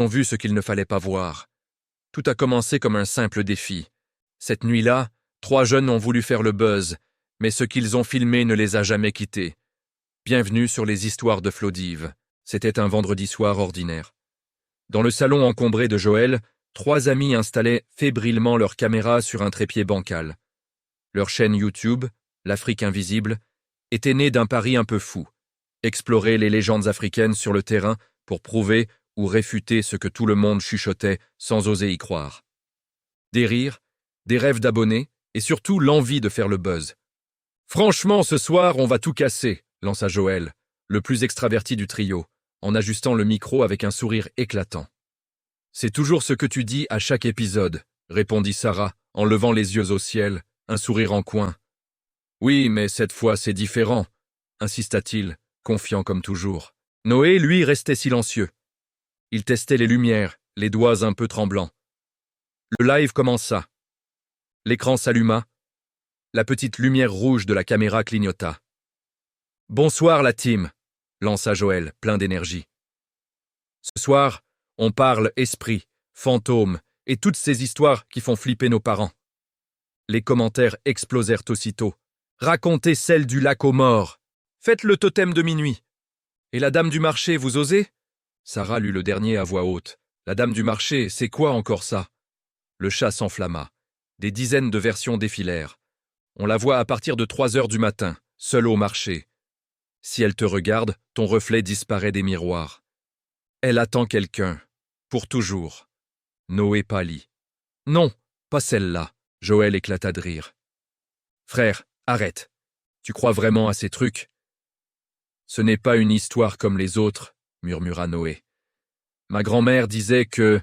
ont vu ce qu'il ne fallait pas voir. Tout a commencé comme un simple défi. Cette nuit-là, 3 jeunes ont voulu faire le buzz, mais ce qu'ils ont filmé ne les a jamais quittés. Bienvenue sur les histoires de Flodive. C'était un vendredi soir ordinaire. Dans le salon encombré de Joël, 3 amis installaient fébrilement leur caméra sur un trépied bancal. Leur chaîne YouTube, l'Afrique invisible, était née d'un pari un peu fou. Explorer les légendes africaines sur le terrain pour prouver ou réfuter ce que tout le monde chuchotait sans oser y croire. Des rires, des rêves d'abonnés et surtout l'envie de faire le buzz. « Franchement, ce soir, on va tout casser », lança Joël, le plus extraverti du trio, en ajustant le micro avec un sourire éclatant. « C'est toujours ce que tu dis à chaque épisode », répondit Sarah, en levant les yeux au ciel, un sourire en coin. « Oui, mais cette fois c'est différent », insista-t-il, confiant comme toujours. Noé, lui, restait silencieux. Il testait les lumières, les doigts un peu tremblants. Le live commença. L'écran s'alluma. La petite lumière rouge de la caméra clignota. « Bonsoir la team », lança Joël, plein d'énergie. « Ce soir, on parle esprit, fantômes et toutes ces histoires qui font flipper nos parents. » Les commentaires explosèrent aussitôt. « Racontez celle du lac aux morts. Faites le totem de minuit. Et la dame du marché, vous osez ?» Sarah lut le dernier à voix haute. « La dame du marché, c'est quoi encore ça ?» Le chat s'enflamma. Des dizaines de versions défilèrent. On la voit à partir de 3 heures du matin, seule au marché. Si elle te regarde, ton reflet disparaît des miroirs. Elle attend quelqu'un, pour toujours. Noé pâlit. « Non, pas celle-là. » Joël éclata de rire. « Frère, arrête. Tu crois vraiment à ces trucs ?»« Ce n'est pas une histoire comme les autres, » murmura Noé. « Ma grand-mère disait que... »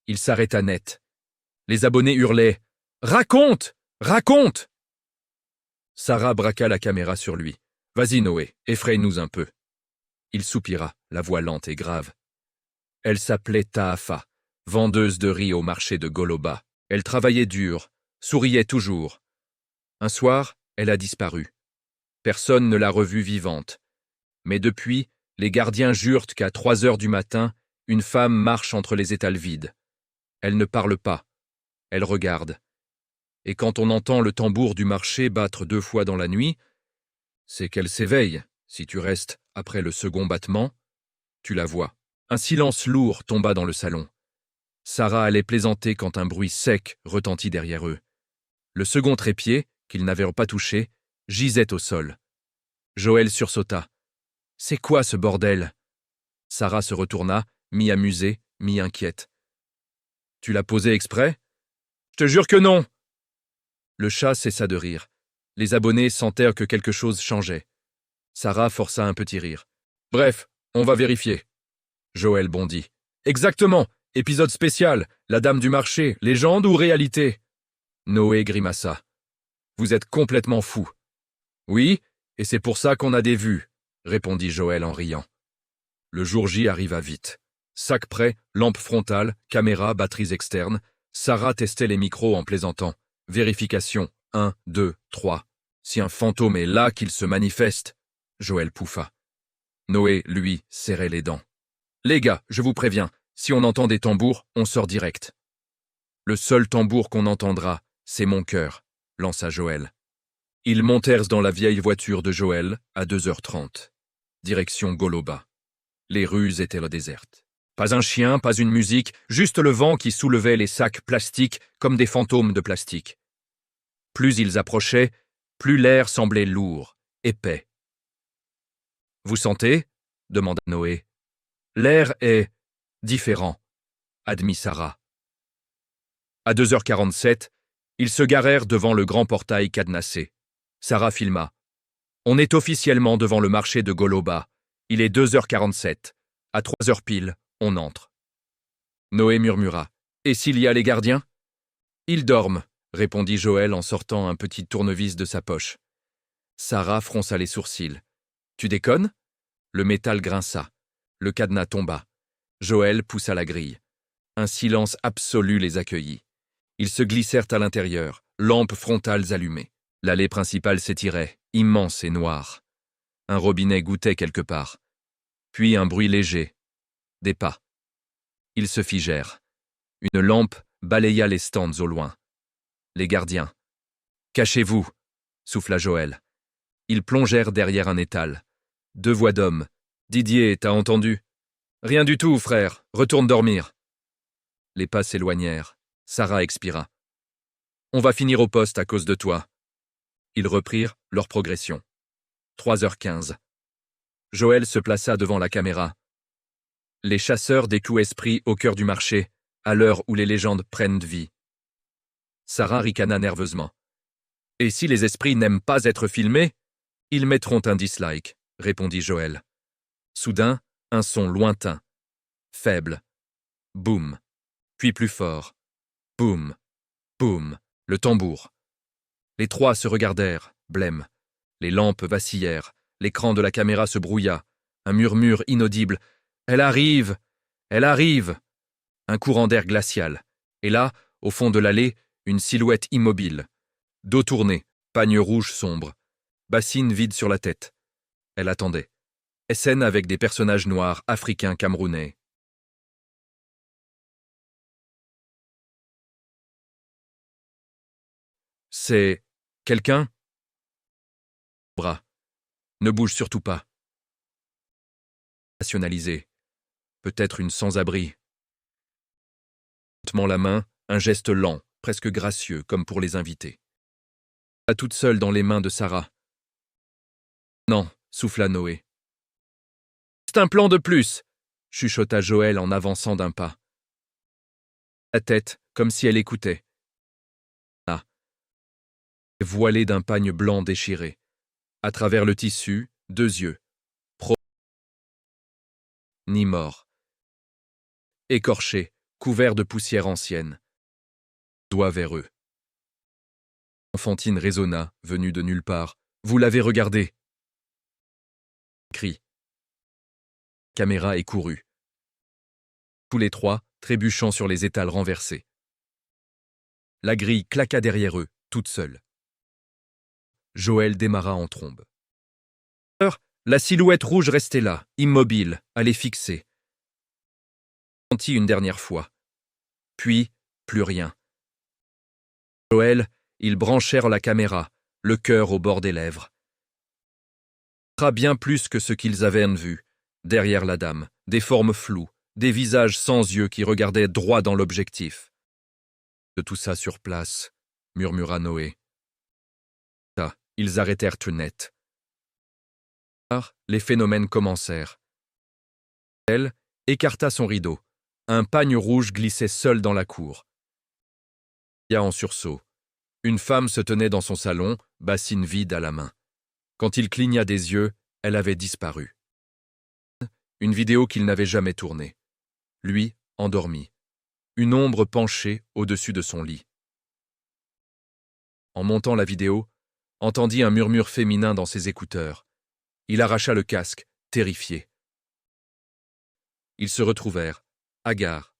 Il s'arrêta net. Les abonnés hurlaient « Raconte! Raconte !» Sarah braqua la caméra sur lui. « Vas-y Noé, effraie-nous un peu. » Il soupira, la voix lente et grave. Elle s'appelait Taafa, vendeuse de riz au marché de Goloba. Elle travaillait dur, souriait toujours. Un soir, elle a disparu. Personne ne l'a revue vivante. Mais depuis, les gardiens jurent qu'à 3 heures du matin, une femme marche entre les étals vides. Elle ne parle pas. Elle regarde. Et quand on entend le tambour du marché battre 2 fois dans la nuit, c'est qu'elle s'éveille. Si tu restes après le second battement, tu la vois. Un silence lourd tomba dans le salon. Sarah allait plaisanter quand un bruit sec retentit derrière eux. Le second trépied, qu'ils n'avaient pas touché, gisait au sol. Joël sursauta. « C'est quoi ce bordel ?» Sarah se retourna, mi-amusée, mi-inquiète. « Tu l'as posé exprès ?»« Je te jure que non !» Le chat cessa de rire. Les abonnés sentèrent que quelque chose changeait. Sarah força un petit rire. « Bref, on va vérifier. » Joël bondit. « Exactement. Épisode spécial. La dame du marché. Légende ou réalité ?» Noé grimaça. « Vous êtes complètement fou. »« Oui, et c'est pour ça qu'on a des vues, » répondit Joël en riant. Le jour J arriva vite. Sac prêt, lampe frontale, caméra, batteries externes. Sarah testait les micros en plaisantant. Vérification. 1, 2, 3. Si un fantôme est là, qu'il se manifeste. Joël pouffa. Noé, lui, serrait les dents. Les gars, je vous préviens, si on entend des tambours, on sort direct. Le seul tambour qu'on entendra, c'est mon cœur, lança Joël. Ils montèrent dans la vieille voiture de Joël à 2h30. Direction Goloba. Les rues étaient désertes. Pas un chien, pas une musique, juste le vent qui soulevait les sacs plastiques comme des fantômes de plastique. Plus ils approchaient, plus l'air semblait lourd, épais. « Vous sentez ?» demanda Noé. « L'air est différent, » admit Sarah. À 2h47, ils se garèrent devant le grand portail cadenassé. Sarah filma. « On est officiellement devant le marché de Goloba. Il est 2h47. À 3h pile, on entre. » Noé murmura. « Et s'il y a les gardiens ?»« Ils dorment, » répondit Joël en sortant un petit tournevis de sa poche. Sarah fronça les sourcils. « Tu déconnes ?» Le métal grinça. Le cadenas tomba. Joël poussa la grille. Un silence absolu les accueillit. Ils se glissèrent à l'intérieur, lampes frontales allumées. L'allée principale s'étirait, immense et noire. Un robinet goûtait quelque part. Puis un bruit léger. Des pas. Ils se figèrent. Une lampe balaya les stands au loin. Les gardiens. « Cachez-vous » souffla Joël. Ils plongèrent derrière un étal. 2 voix d'hommes. « Didier, t'as entendu ?»« Rien du tout, frère. Retourne dormir. » Les pas s'éloignèrent. Sarah expira. « On va finir au poste à cause de toi. » Ils reprirent leur progression. 3h15. Joël se plaça devant la caméra. Les chasseurs des clous-esprits au cœur du marché, à l'heure où les légendes prennent vie. Sarah ricana nerveusement. « Et si les esprits n'aiment pas être filmés, ils mettront un dislike, » répondit Joël. Soudain, un son lointain, faible. Boum. Puis plus fort. Boum. Boum. Le tambour. Les 3 se regardèrent, blêmes. Les lampes vacillèrent. L'écran de la caméra se brouilla. Un murmure inaudible. « Elle arrive! Elle arrive !» Un courant d'air glacial. Et là, au fond de l'allée, une silhouette immobile. Dos tourné, pagne rouge sombre. Bassine vide sur la tête. Elle attendait. Scène avec des personnages noirs africains camerounais. C'est... quelqu'un? Bras. Ne bouge surtout pas. Nationalisé. Peut-être une sans-abri. Lentement la main, un geste lent, presque gracieux, comme pour les invités. Pas toute seule dans les mains de Sarah. Non, souffla Noé. C'est un plan de plus, chuchota Joël en avançant d'un pas. La tête, comme si elle écoutait. Ah. Voilée d'un pagne blanc déchiré. À travers le tissu, 2 yeux. Ni mort. Écorché, couvert de poussière ancienne. Doigt vers eux. Enfantine résonna, venue de nulle part. « Vous l'avez regardé !» Cri. Caméra et courut. Tous les 3, trébuchant sur les étals renversés. La grille claqua derrière eux, toute seule. Joël démarra en trombe. La silhouette rouge restait là, immobile, à les fixer. Sentit une dernière fois. Puis, plus rien. Joël, ils branchèrent la caméra, le cœur au bord des lèvres. Bien plus que ce qu'ils avaient vu. Derrière la dame, des formes floues, des visages sans yeux qui regardaient droit dans l'objectif. De tout ça sur place, murmura Noé. Ah, ils arrêtèrent tout net. Les phénomènes commencèrent. Elle écarta son rideau. Un pagne rouge glissait seul dans la cour. Il y a en sursaut. Une femme se tenait dans son salon, bassine vide à la main. Quand il cligna des yeux, elle avait disparu. Une vidéo qu'il n'avait jamais tournée. Lui, endormi. Une ombre penchée au-dessus de son lit. En montant la vidéo, entendit un murmure féminin dans ses écouteurs. Il arracha le casque, terrifié. Ils se retrouvèrent, hagards.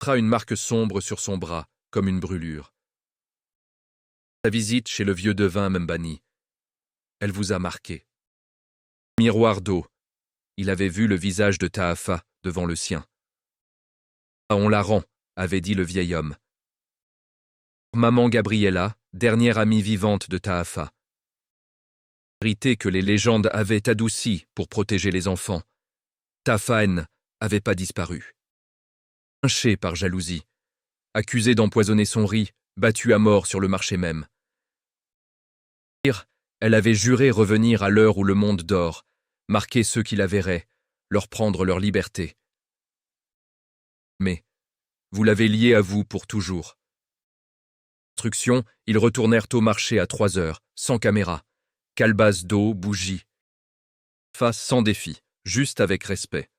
Une marque sombre sur son bras, comme une brûlure. Sa visite chez le vieux devin Mbani. Elle vous a marqué. Miroir d'eau. Il avait vu le visage de Taafa devant le sien. Ah, on la rend, avait dit le vieil homme. Maman Gabriella, dernière amie vivante de Taafa. Vérité que les légendes avaient adouci pour protéger les enfants. Taafa n'avait pas disparu. Lynchée par jalousie, accusée d'empoisonner son riz, battue à mort sur le marché même. Elle avait juré revenir à l'heure où le monde dort, marquer ceux qui la verraient, leur prendre leur liberté. Mais vous l'avez liée à vous pour toujours. Instruction, ils retournèrent au marché à 3 heures, sans caméra. Calebasse d'eau, bougies. Face sans défi, juste avec respect.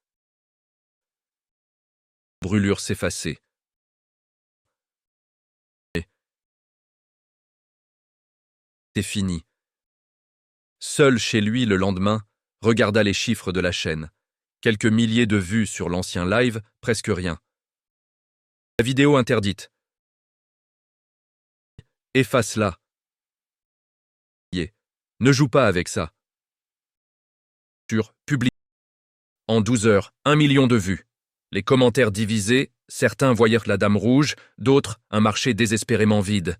Brûlure s'effacer. C'est fini. Seul chez lui le lendemain, regarda les chiffres de la chaîne. Quelques milliers de vues sur l'ancien live, presque rien. La vidéo interdite. Efface-la. Ne joue pas avec ça. Sur public. En 12 heures, 1 million de vues. Les commentaires divisés, certains voyèrent la dame rouge, d'autres un marché désespérément vide.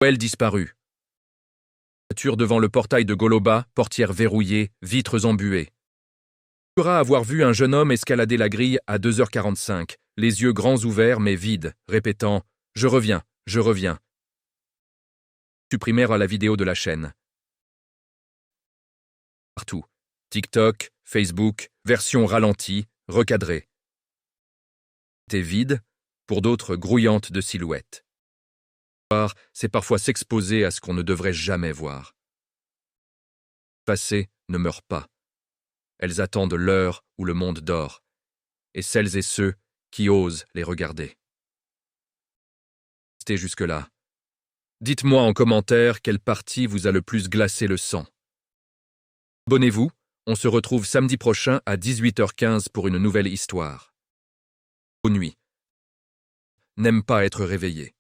Noël disparut. Voiture devant le portail de Goloba, portière verrouillée, vitres embuées. Jura avoir vu un jeune homme escalader la grille à 2h45, les yeux grands ouverts mais vides, répétant « Je reviens, je reviens ». Supprimèrent la vidéo de la chaîne. Partout. TikTok, Facebook, version ralentie, recadrée. C'était vide, pour d'autres grouillante de silhouettes. Voir, c'est parfois s'exposer à ce qu'on ne devrait jamais voir. Les passées ne meurent pas. Elles attendent l'heure où le monde dort, et celles et ceux qui osent les regarder. Restez jusque-là. Dites-moi en commentaire quelle partie vous a le plus glacé le sang. Abonnez-vous, on se retrouve samedi prochain à 18h15 pour une nouvelle histoire. Bonne nuit. N'aime pas être réveillé.